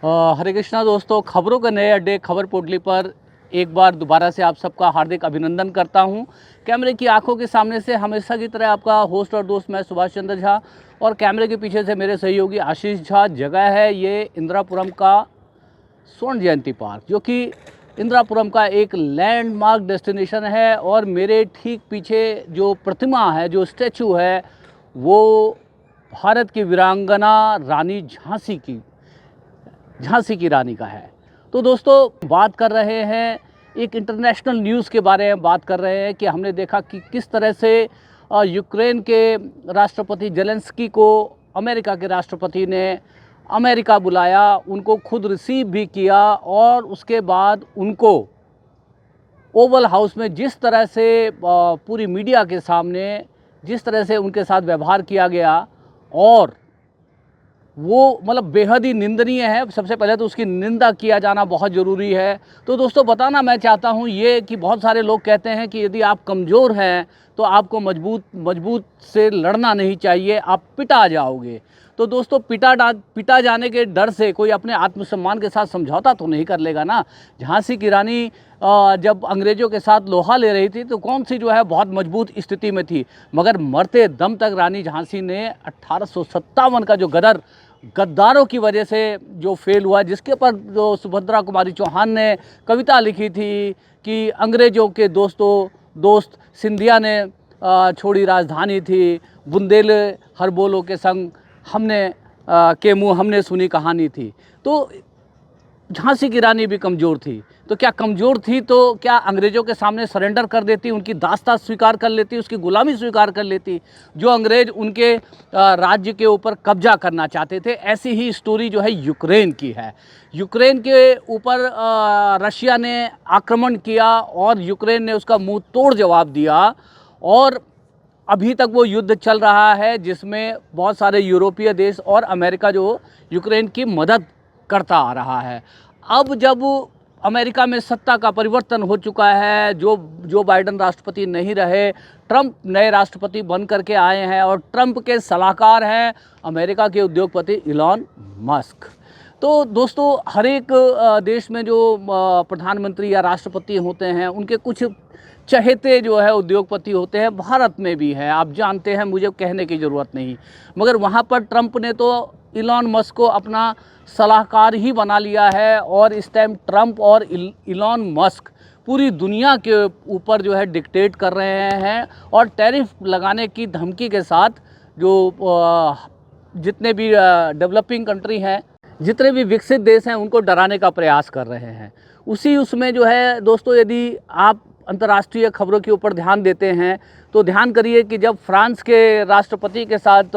हरे कृष्णा दोस्तों, खबरों के नए अड्डे खबर पोटली पर एक बार दोबारा से आप सबका हार्दिक अभिनंदन करता हूं। कैमरे की आंखों के सामने से हमेशा की तरह आपका होस्ट और दोस्त मैं सुभाष चंद्र झा, और कैमरे के पीछे से मेरे सहयोगी आशीष झा। जगह है ये इंदिरापुरम का स्वर्ण जयंती पार्क, जो कि इंदिरापुरम का एक लैंडमार्क डेस्टिनेशन है। और मेरे ठीक पीछे जो प्रतिमा है, जो स्टैचू है, वो भारत की वीरांगना रानी झांसी की रानी का है। तो दोस्तों, बात कर रहे हैं एक इंटरनेशनल न्यूज़ के बारे में। बात कर रहे हैं कि हमने देखा कि किस तरह से यूक्रेन के राष्ट्रपति जेलेंस्की को अमेरिका के राष्ट्रपति ने अमेरिका बुलाया, उनको खुद रिसीव भी किया, और उसके बाद उनको ओवल हाउस में जिस तरह से पूरी मीडिया के सामने जिस तरह से उनके साथ व्यवहार किया गया, और वो मतलब बेहद ही निंदनीय है। सबसे पहले तो उसकी निंदा किया जाना बहुत ज़रूरी है। तो दोस्तों, बताना मैं चाहता हूँ ये कि बहुत सारे लोग कहते हैं कि यदि आप कमज़ोर हैं तो आपको मजबूत से लड़ना नहीं चाहिए, आप पिटा जाओगे। तो दोस्तों, पिटा जाने के डर से कोई अपने आत्मसम्मान के साथ समझौता तो नहीं कर लेगा ना। झांसी की रानी जब अंग्रेज़ों के साथ लोहा ले रही थी तो कौन सी जो है बहुत मजबूत स्थिति में थी, मगर मरते दम तक रानी झांसी ने 1857 का जो गद्दारों की वजह से जो फेल हुआ, जिसके ऊपर जो सुभद्रा कुमारी चौहान ने कविता लिखी थी कि अंग्रेज़ों के दोस्त सिंधिया ने छोड़ी राजधानी थी, बुंदेले हर बोलो के संग हमने के मुँह हमने सुनी कहानी थी। तो झांसी की रानी भी कमज़ोर थी। तो क्या कमज़ोर थी तो क्या अंग्रेज़ों के सामने सरेंडर कर देती, उनकी दास्तान स्वीकार कर लेती, उसकी ग़ुलामी स्वीकार कर लेती, जो अंग्रेज़ उनके राज्य के ऊपर कब्जा करना चाहते थे। ऐसी ही स्टोरी जो है यूक्रेन की है। यूक्रेन के ऊपर रशिया ने आक्रमण किया और यूक्रेन ने उसका मुंह तोड़ जवाब दिया, और अभी तक वो युद्ध चल रहा है, जिसमें बहुत सारे यूरोपीय देश और अमेरिका जो यूक्रेन की मदद करता आ रहा है। अब जब अमेरिका में सत्ता का परिवर्तन हो चुका है, जो बाइडेन राष्ट्रपति नहीं रहे, ट्रंप नए राष्ट्रपति बन करके आए हैं, और ट्रंप के सलाहकार हैं अमेरिका के उद्योगपति इलॉन मस्क। तो दोस्तों, हर एक देश में जो प्रधानमंत्री या राष्ट्रपति होते हैं, उनके कुछ चहेते जो है उद्योगपति होते हैं। भारत में भी है, आप जानते हैं, मुझे कहने की ज़रूरत नहीं। मगर वहाँ पर ट्रंप ने तो इलॉन मस्क को अपना सलाहकार ही बना लिया है, और इस टाइम ट्रंप और इलॉन मस्क पूरी दुनिया के ऊपर जो है डिक्टेट कर रहे हैं, और टैरिफ लगाने की धमकी के साथ जो जितने भी डेवलपिंग कंट्री हैं, जितने भी विकसित देश हैं, उनको डराने का प्रयास कर रहे हैं। उसमें जो है दोस्तों, यदि आप अंतर्राष्ट्रीय खबरों के ऊपर ध्यान देते हैं तो ध्यान करिए कि जब फ्रांस के राष्ट्रपति के साथ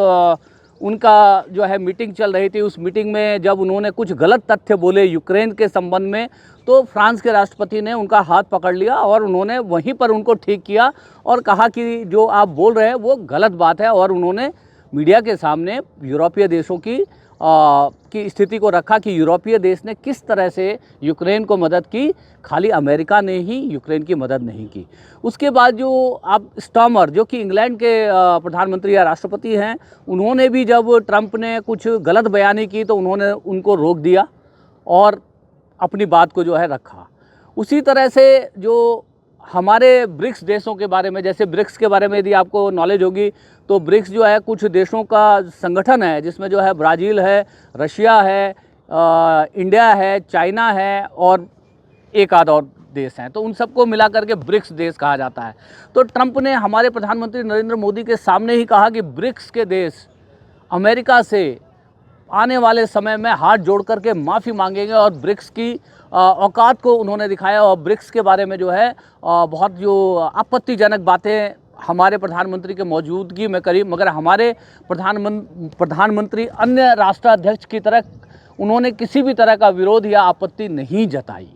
उनका जो है मीटिंग चल रही थी, उस मीटिंग में जब उन्होंने कुछ गलत तथ्य बोले यूक्रेन के संबंध में, तो फ्रांस के राष्ट्रपति ने उनका हाथ पकड़ लिया और उन्होंने वहीं पर उनको ठीक किया और कहा कि जो आप बोल रहे हैं वो गलत बात है। और उन्होंने मीडिया के सामने यूरोपीय देशों की स्थिति को रखा कि यूरोपीय देश ने किस तरह से यूक्रेन को मदद की, खाली अमेरिका ने ही यूक्रेन की मदद नहीं की। उसके बाद जो आप स्टॉमर, जो कि इंग्लैंड के प्रधानमंत्री या राष्ट्रपति हैं, उन्होंने भी जब ट्रंप ने कुछ गलत बयानी की तो उन्होंने उनको रोक दिया और अपनी बात को जो है रखा। उसी तरह से जो हमारे ब्रिक्स देशों के बारे में, जैसे ब्रिक्स के बारे में यदि आपको नॉलेज होगी तो ब्रिक्स जो है कुछ देशों का संगठन है, जिसमें जो है ब्राज़ील है, रशिया है, इंडिया है, चाइना है और एक आध और देश हैं। तो उन सबको मिला करके ब्रिक्स देश कहा जाता है। तो ट्रंप ने हमारे प्रधानमंत्री नरेंद्र मोदी के सामने ही कहा कि ब्रिक्स के देश अमेरिका से आने वाले समय में हाथ जोड़ करके माफ़ी मांगेंगे, और ब्रिक्स की औकात को उन्होंने दिखाया। और ब्रिक्स के बारे में जो है बहुत जो आपत्तिजनक बातें हमारे प्रधानमंत्री के मौजूदगी में करी, मगर हमारे प्रधानमंत्री अन्य राष्ट्राध्यक्ष की तरह उन्होंने किसी भी तरह का विरोध या आपत्ति नहीं जताई।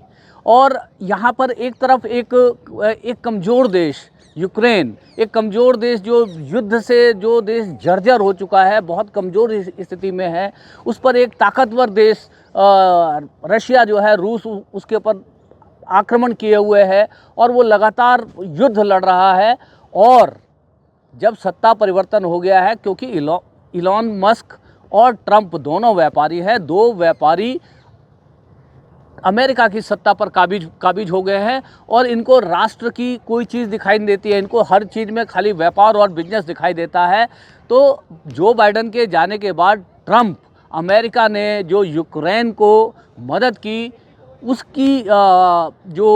और यहाँ पर एक तरफ एक कमज़ोर देश यूक्रेन, एक कमज़ोर देश जो युद्ध से जो देश जर्जर हो चुका है, बहुत कमज़ोर स्थिति में है, उस पर एक ताकतवर देश रशिया जो है, रूस उसके ऊपर आक्रमण किए हुए है और वो लगातार युद्ध लड़ रहा है। और जब सत्ता परिवर्तन हो गया है, क्योंकि इलॉन मस्क और ट्रंप दोनों व्यापारी हैं, दो व्यापारी अमेरिका की सत्ता पर काबिज हो गए हैं और इनको राष्ट्र की कोई चीज़ दिखाई नहीं देती है। इनको हर चीज़ में खाली व्यापार और बिजनेस दिखाई देता है। तो जो बाइडेन के जाने के बाद ट्रंप, अमेरिका ने जो यूक्रेन को मदद की उसकी जो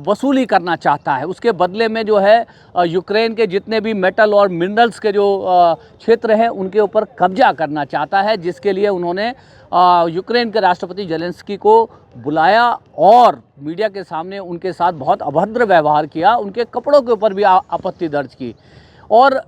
वसूली करना चाहता है, उसके बदले में जो है यूक्रेन के जितने भी मेटल और मिनरल्स के जो क्षेत्र हैं उनके ऊपर कब्जा करना चाहता है, जिसके लिए उन्होंने यूक्रेन के राष्ट्रपति जेलेंस्की को बुलाया और मीडिया के सामने उनके साथ बहुत अभद्र व्यवहार किया, उनके कपड़ों के ऊपर भी आपत्ति दर्ज की। और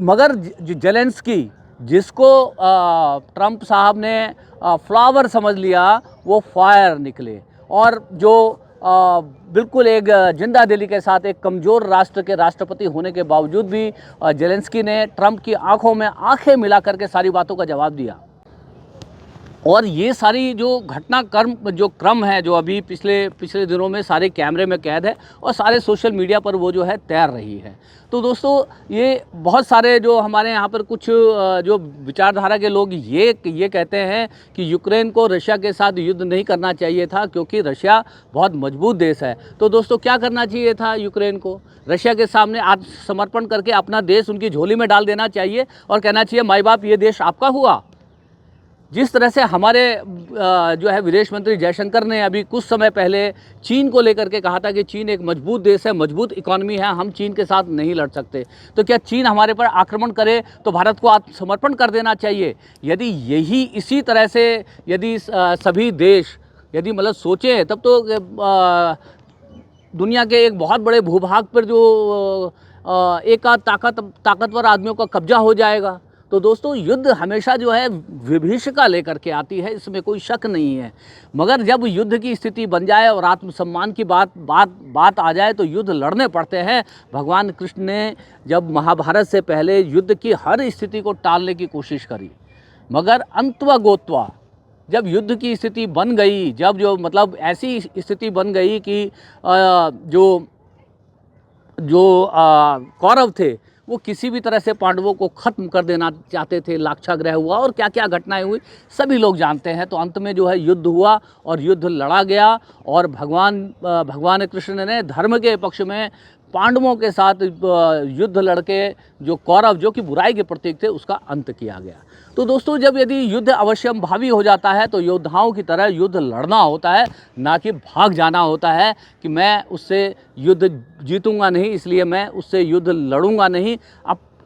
मगर जेलेंस्की, जिसको ट्रंप साहब ने फ्लावर समझ लिया, वो फायर निकले और जो बिल्कुल एक जिंदा दिली के साथ एक कमज़ोर राष्ट्र के राष्ट्रपति होने के बावजूद भी जेलेंस्की ने ट्रंप की आंखों में आंखें मिला करके सारी बातों का जवाब दिया। और ये सारी जो क्रम है जो अभी पिछले दिनों में सारे कैमरे में कैद है और सारे सोशल मीडिया पर वो जो है तैर रही है। तो दोस्तों, ये बहुत सारे जो हमारे यहाँ पर कुछ जो विचारधारा के लोग ये कहते हैं कि यूक्रेन को रशिया के साथ युद्ध नहीं करना चाहिए था क्योंकि रशिया बहुत मजबूत देश है। तो दोस्तों, क्या करना चाहिए था यूक्रेन को? रशिया के सामने आत्मसमर्पण करके अपना देश उनकी झोली में डाल देना चाहिए और कहना चाहिए, माई बाप, ये देश आपका हुआ। जिस तरह से हमारे जो है विदेश मंत्री जयशंकर ने अभी कुछ समय पहले चीन को लेकर के कहा था कि चीन एक मजबूत देश है, मजबूत इकॉनमी है, हम चीन के साथ नहीं लड़ सकते। तो क्या चीन हमारे पर आक्रमण करे तो भारत को आत्मसमर्पण कर देना चाहिए? यदि इसी तरह से यदि सभी देश यदि मतलब सोचें, तब तो दुनिया के एक बहुत बड़े भूभाग पर जो एक ताकतवर आदमियों का कब्जा हो जाएगा। तो दोस्तों, युद्ध हमेशा जो है विभीषिका लेकर के आती है, इसमें कोई शक नहीं है। मगर जब युद्ध की स्थिति बन जाए और आत्मसम्मान की बात आ जाए तो युद्ध लड़ने पड़ते हैं। भगवान कृष्ण ने जब महाभारत से पहले युद्ध की हर स्थिति को टालने की कोशिश करी, मगर अंतवा गोत्वा जब युद्ध की स्थिति बन गई, जब जो मतलब ऐसी स्थिति बन गई कि जो कौरव थे वो किसी भी तरह से पांडवों को खत्म कर देना चाहते थे, लाक्षागृह हुआ और क्या क्या घटनाएं हुई सभी लोग जानते हैं। तो अंत में जो है युद्ध हुआ और युद्ध लड़ा गया और भगवान कृष्ण ने धर्म के पक्ष में पांडवों के साथ युद्ध लड़के जो कौरव, जो कि बुराई के प्रतीक थे, उसका अंत किया गया। तो दोस्तों, जब यदि युद्ध अवश्यंभावी हो जाता है तो योद्धाओं की तरह युद्ध लड़ना होता है, ना कि भाग जाना होता है कि मैं उससे युद्ध जीतूंगा नहीं, इसलिए मैं उससे युद्ध लड़ूंगा नहीं।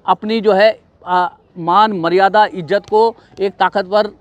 अपनी जो है मान मर्यादा इज्जत को एक ताकतवर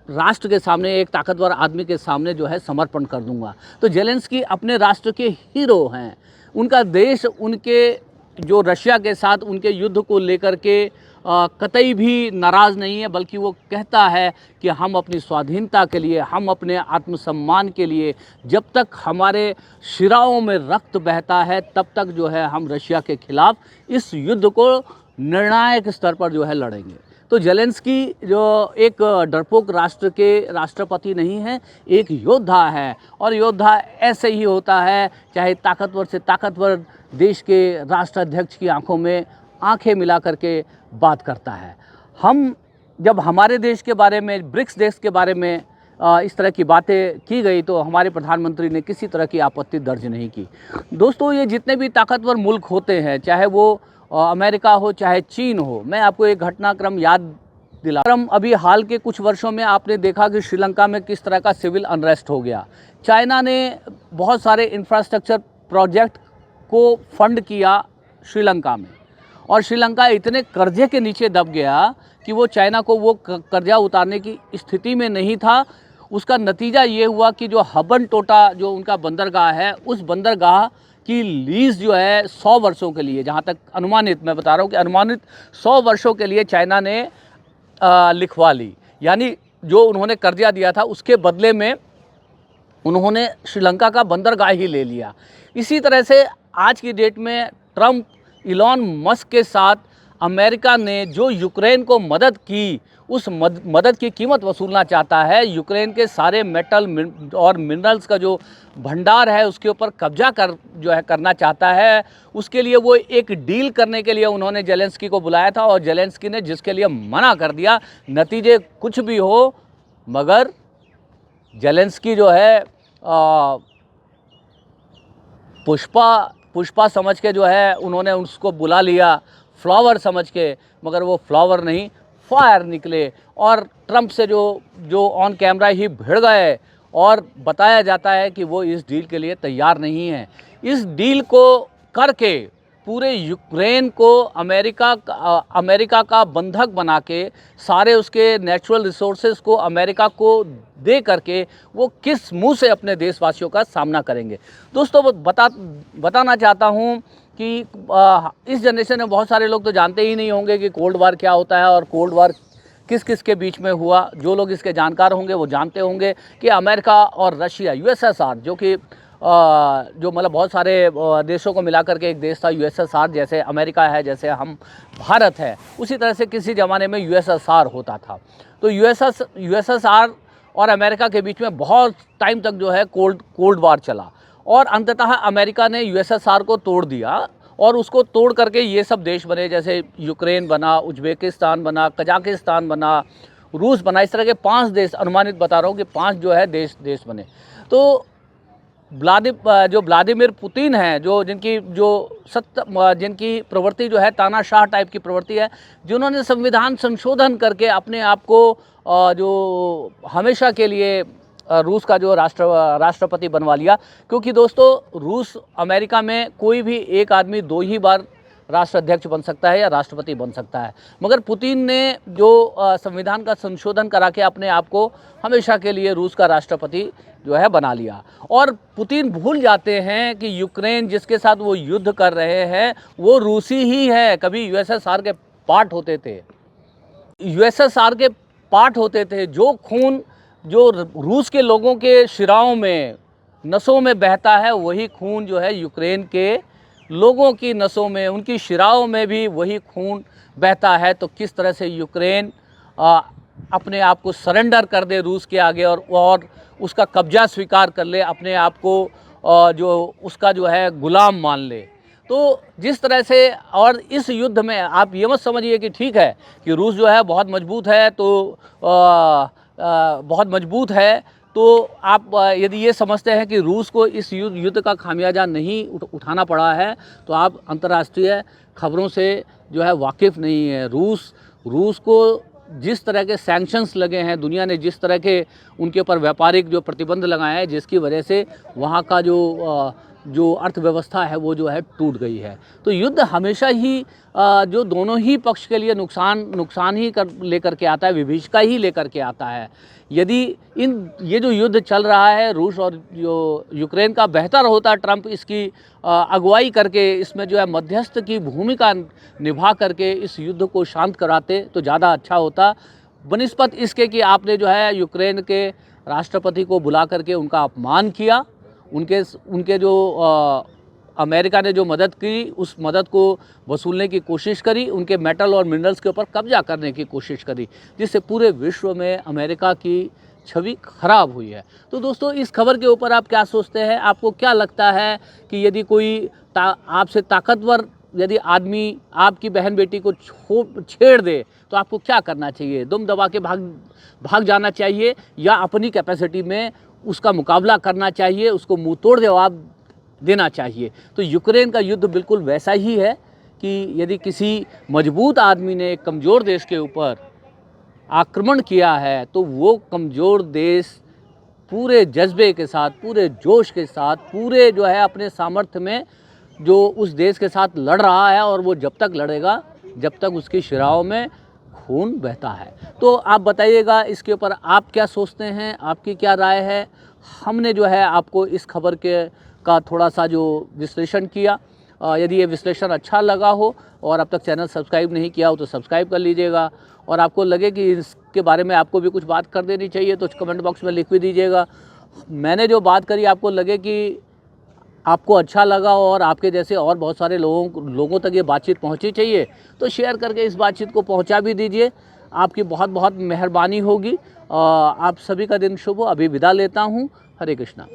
राष्ट्र के सामने, एक ताकतवर आदमी के सामने जो है समर्पण कर दूंगा। तो जेलेंस्की अपने राष्ट्र के हीरो हैं। उनका देश उनके जो रशिया के साथ उनके युद्ध को लेकर के कतई भी नाराज़ नहीं है, बल्कि वो कहता है कि हम अपनी स्वाधीनता के लिए, हम अपने आत्मसम्मान के लिए, जब तक हमारे शिराओं में रक्त बहता है तब तक जो है हम रशिया के खिलाफ इस युद्ध को निर्णायक स्तर पर जो है लड़ेंगे। तो जेलेंस्की जो एक डरपोक राष्ट्र के राष्ट्रपति नहीं है, एक योद्धा है। और योद्धा ऐसे ही होता है, चाहे ताकतवर से ताकतवर देश के राष्ट्राध्यक्ष की आंखों में आंखें मिला करके बात करता है। हम जब हमारे देश के बारे में, ब्रिक्स देश के बारे में इस तरह की बातें की गई तो हमारे प्रधानमंत्री ने किसी तरह की आपत्ति दर्ज नहीं की। दोस्तों, ये जितने भी ताकतवर मुल्क होते हैं, चाहे वो अमेरिका हो चाहे चीन हो, मैं आपको एक घटनाक्रम याद दिला। अभी हाल के कुछ वर्षों में आपने देखा कि श्रीलंका में किस तरह का सिविल अनरेस्ट हो गया। चाइना ने बहुत सारे इंफ्रास्ट्रक्चर प्रोजेक्ट को फंड किया श्रीलंका में, और श्रीलंका इतने कर्जे के नीचे दब गया कि वो चाइना को वो कर्जा उतारने की स्थिति में नहीं था। उसका नतीजा ये हुआ कि जो हबन-टोटा जो उनका बंदरगाह है, उस बंदरगाह की लीज़ जो है 100 वर्षों के लिए, जहाँ तक अनुमानित मैं बता रहा हूँ कि अनुमानित 100 वर्षों के लिए चाइना ने लिखवा ली। यानी जो उन्होंने कर्जा दिया था उसके बदले में उन्होंने श्रीलंका का बंदरगाह ही ले लिया। इसी तरह से आज की डेट में ट्रंप, इलॉन मस्क के साथ अमेरिका ने जो यूक्रेन को मदद की, उस मदद की कीमत वसूलना चाहता है। यूक्रेन के सारे मेटल और मिनरल्स का जो भंडार है उसके ऊपर कब्जा करना चाहता है। उसके लिए वो एक डील करने के लिए उन्होंने जेलेंस्की को बुलाया था और जेलेंस्की ने जिसके लिए मना कर दिया। नतीजे कुछ भी हो, मगर जेलेंस्की जो है पुष्पा समझ के जो है उन्होंने उसको बुला लिया, फ्लावर समझ के, मगर वो फ्लावर नहीं फायर निकले और ट्रंप से जो ऑन कैमरा ही भिड़ गए और बताया जाता है कि वो इस डील के लिए तैयार नहीं है। इस डील को करके पूरे यूक्रेन को अमेरिका का बंधक बना के सारे उसके नेचुरल रिसोर्सेज को अमेरिका को दे करके वो किस मुंह से अपने देशवासियों का सामना करेंगे। दोस्तों बताना चाहता हूँ कि इस जनरेशन में बहुत सारे लोग तो जानते ही नहीं होंगे कि कोल्ड वार क्या होता है और कोल्ड वार किस किस के बीच में हुआ। जो लोग इसके जानकार होंगे वो जानते होंगे कि अमेरिका और रशिया, यूएसएसआर, जो कि जो मतलब बहुत सारे देशों को मिलाकर के एक देश था यूएसएसआर, जैसे अमेरिका है, जैसे हम भारत है, उसी तरह से किसी ज़माने में यूएसएसआर होता था। तो यूएसएसआर और अमेरिका के बीच में बहुत टाइम तक जो है कोल्ड वार चला और अंततः अमेरिका ने यूएसएसआर को तोड़ दिया और उसको तोड़ करके ये सब देश बने, जैसे यूक्रेन बना, उज्बेकिस्तान बना, कजाकिस्तान बना, रूस बना। इस तरह के 5 देश, अनुमानित बता रहा हूँ कि 5 जो है देश बने। तो व्लादिमीर पुतिन हैं, जिनकी प्रवृत्ति जो है तानाशाह टाइप की प्रवृत्ति है, जिन्होंने संविधान संशोधन करके अपने आप को जो हमेशा के लिए रूस का जो राष्ट्रपति बनवा लिया। क्योंकि दोस्तों रूस अमेरिका में कोई भी एक आदमी 2 ही बार राष्ट्राध्यक्ष बन सकता है या राष्ट्रपति बन सकता है, मगर पुतिन ने जो संविधान का संशोधन करा के अपने आप को हमेशा के लिए रूस का राष्ट्रपति जो है बना लिया। और पुतिन भूल जाते हैं कि यूक्रेन जिसके साथ वो युद्ध कर रहे हैं वो रूसी ही है। कभी यूएसएसआर के पार्ट होते थे, जो खून जो रूस के लोगों के शिराओं में, नसों में बहता है, वही खून जो है यूक्रेन के लोगों की नसों में, उनकी शिराओं में भी वही खून बहता है। तो किस तरह से यूक्रेन अपने आप को सरेंडर कर दे रूस के आगे और उसका कब्जा स्वीकार कर ले, अपने आप को जो उसका जो है गुलाम मान ले। तो जिस तरह से, और इस युद्ध में आप ये मत समझिए कि ठीक है कि रूस जो है बहुत मजबूत है, तो बहुत मजबूत है, तो आप यदि ये समझते हैं कि रूस को इस युद्ध का खामियाजा नहीं उठाना पड़ा है, तो आप अंतर्राष्ट्रीय खबरों से जो है वाकिफ़ नहीं है। रूस को जिस तरह के सैंक्शंस लगे हैं, दुनिया ने जिस तरह के उनके ऊपर व्यापारिक जो प्रतिबंध लगाए हैं, जिसकी वजह से वहाँ का जो अर्थव्यवस्था है वो जो है टूट गई है। तो युद्ध हमेशा ही जो दोनों ही पक्ष के लिए नुकसान ही लेकर के आता है, विभीषिका ही लेकर के आता है। यदि ये जो युद्ध चल रहा है रूस और जो यूक्रेन का, बेहतर होता ट्रंप इसकी अगुवाई करके, इसमें जो है मध्यस्थ की भूमिका निभा करके इस युद्ध को शांत कराते तो ज़्यादा अच्छा होता, बनिस्बत इसके कि आपने जो है यूक्रेन के राष्ट्रपति को बुला करके उनका अपमान किया, उनके जो अमेरिका ने जो मदद की उस मदद को वसूलने की कोशिश करी, उनके मेटल और मिनरल्स के ऊपर कब्जा करने की कोशिश करी, जिससे पूरे विश्व में अमेरिका की छवि खराब हुई है। तो दोस्तों इस खबर के ऊपर आप क्या सोचते हैं? आपको क्या लगता है कि यदि कोई आपसे ताकतवर यदि आदमी आपकी बहन बेटी को छेड़ दे तो आपको क्या करना चाहिए? दुम दबा के भाग जाना चाहिए या अपनी कैपेसिटी में उसका मुकाबला करना चाहिए, उसको मुंह तोड़ जवाब देना चाहिए? तो यूक्रेन का युद्ध बिल्कुल वैसा ही है कि यदि किसी मजबूत आदमी ने एक कमज़ोर देश के ऊपर आक्रमण किया है तो वो कमज़ोर देश पूरे जज्बे के साथ, पूरे जोश के साथ, पूरे जो है अपने सामर्थ्य में जो उस देश के साथ लड़ रहा है, और वो जब तक लड़ेगा जब तक उसकी शिराओं में खून बहता है। तो आप बताइएगा इसके ऊपर आप क्या सोचते हैं, आपकी क्या राय है? हमने जो है आपको इस खबर का थोड़ा सा जो विश्लेषण किया, यदि ये विश्लेषण अच्छा लगा हो और अब तक चैनल सब्सक्राइब नहीं किया हो तो सब्सक्राइब कर लीजिएगा, और आपको लगे कि इसके बारे में आपको भी कुछ बात कर देनी चाहिए तो कमेंट बॉक्स में लिख भी दीजिएगा। मैंने जो बात करी आपको लगे कि आपको अच्छा लगा और आपके जैसे और बहुत सारे लोगों तक ये बातचीत पहुंची चाहिए तो शेयर करके इस बातचीत को पहुंचा भी दीजिए। आपकी बहुत बहुत मेहरबानी होगी। आप सभी का दिन शुभ हो। अभी विदा लेता हूं। हरे कृष्णा।